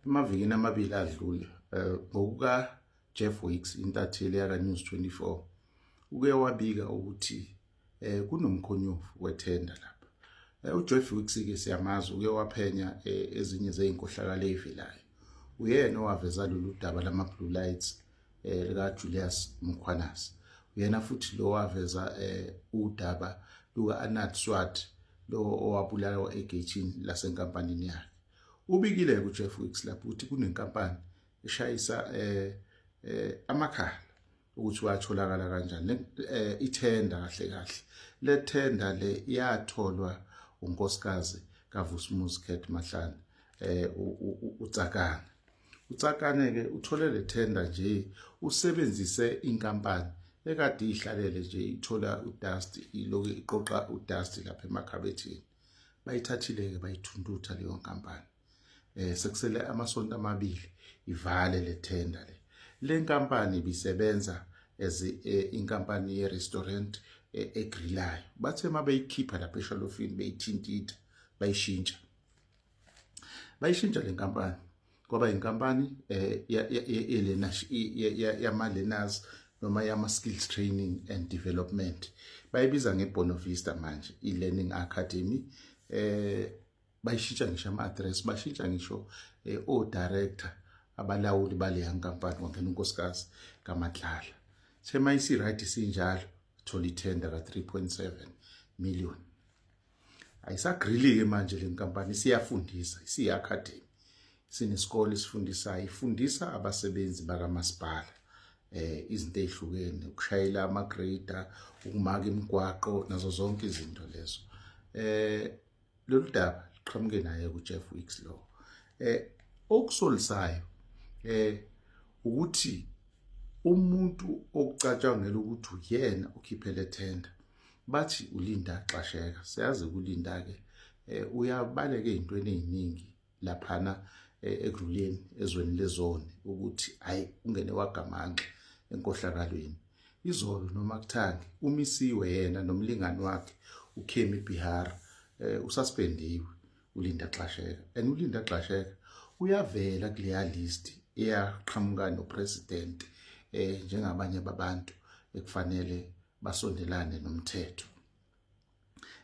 Emavikini amabili adlule ngokuka Jeff Weeks intatheli yaka News 24 uke wabika ukuthi kunomkhonyovu wethenda lapha. uJeff Weeks ke siyamazi uke waphenya ezinye zeinkohlakalo ezivelayo. Uyena owaveza lolu daba lama blue lights lika Julius Mkhwanazi. Uyena futhi lo waveza udaba luka Anat Swart lo owabulawa egate lasenkampanini yakhe. Ubikile uJeff Weeks lapho ukuthi kunenkampani eshayisa amakhala ukuthi watholakala kanjani ithenda kahle le tenda le yatholwa unkosikazi kaVusumuzi Khet Mahlane uTsakane ke uthole le tenda nje usebenzise inkampani ekade ihlalele nje ithola udust iloku iqoqa udust lapha emakhabethini. Bayithathile ke bayithundutha leyo nkampani. Sekusele amasonto amabili ivale le tender le nkampani bisebenza as inkampani ye-restaurant egrillayo. Bathe mabeyikhipha lapha eshalofini beyithintitha bayishintsha le nkampani kwaba inkampani yama-learners noma yama-skills training and development. Bayibiza ngeBonavista manje i-learning academy. Bayishintsha ngisho ama-address, bashintsha ngisho o-director abalawuli baleya nkampani kwangena unkosikazi kaMatlala. Sema isi-right sinjalo thola ithenda ka 3.7 million. Ayisagrilike manje le nkampani siyafundisa, isiyi-academy. Sinesikole esifundisayo, ifundisa abasebenzi bakamasipala izinto ezihlukene, ukushayela ama-grader, ukumaka imigwaqo nazo zonke izinto lezo. Lolu daba liqhamuke naye kuJeff Weeks lo. Okusolisayo ukuthi umuntu okucatshangela ukuthi uyena ukhiphele tender bathi uLinda Xasheka. Siyazi kuLinda ke uyabaleka ezintweni eziningi laphana ekudluleni ezweni lezone ukuthi hayi ungene wagamanxa enkohlakalweni. Izolo noma kuthangi umisiwe yena nomlingani wakhe uKhemi Bihara ususpendiwe uLinda Xasheka. And uLinda Xasheka uyavela kuleya list eyaqhamuka nopresident njengabanye babantu ekufanele basondelane nomthetho.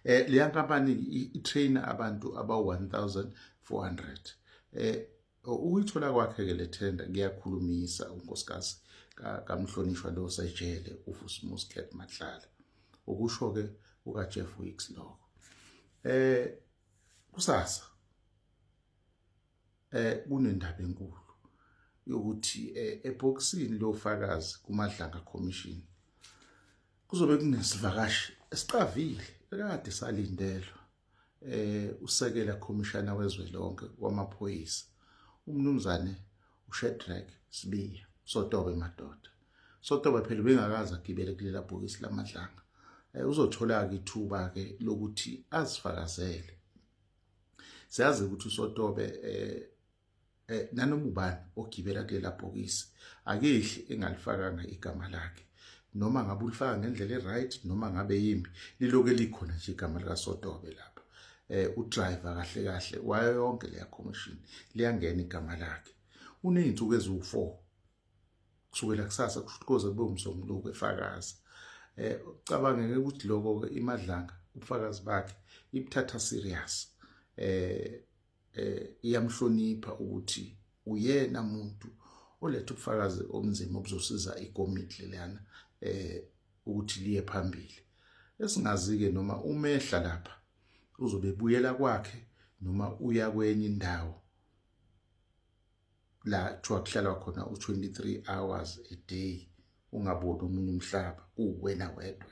Leya nkampani itrainer abantu aba 1400. Uyithola kwakhe ke le tender kuyakhulumisa unkosikazi kaMhlonishwa lo sayijele uVusumuzi Khet Mahlala. Ukusho ke ukaJeff Weeks lo. Kusasa kunendaba enkulu yokuthi ebhokisini lofakazi kuMadlanga Commission kuzobe kunesivakashi esiqavile ekade salindelwa usekela commissioner wezwe lonke wamaphoyisa umnumzane uShadrack Sibiya Sotobe madoda. Sotobe phela bengakaza agibele kulela bhokisi laMadlanga. Uzothola ke ithuba ke lokuthi azifakazele. Siyazi ukuthi uSotobe nanoma ubani ogibela kulela bhokisi akehli engalifakanga igama lakhe, noma ngabe ulifaka ngendlela eright noma ngabe yimbi liloke likhona nje igama lika Sotobe lapha. Udriver kahle wayo yonke leya commission liyangena igama lakhe. Uneyinsuku eziwu4 kusukela kusasa kuze kube umsombuluko efakaza. Cabangeke ukuthi lokho ke iMadlanga ubufakazi bakhe ibuthatha serious. Iyamhlonipha ukuthi uyena umuntu oletha ubufakazi omnzima obuzosiza ikomiti lelana ukuthi liye phambili. Esingazi ke noma umehla lapha uzobe buyela kwakhe noma uya kwenye indawo la kuhlalwa khona u23 hours a day ungaboni umunye umhlaba uwena wedwa.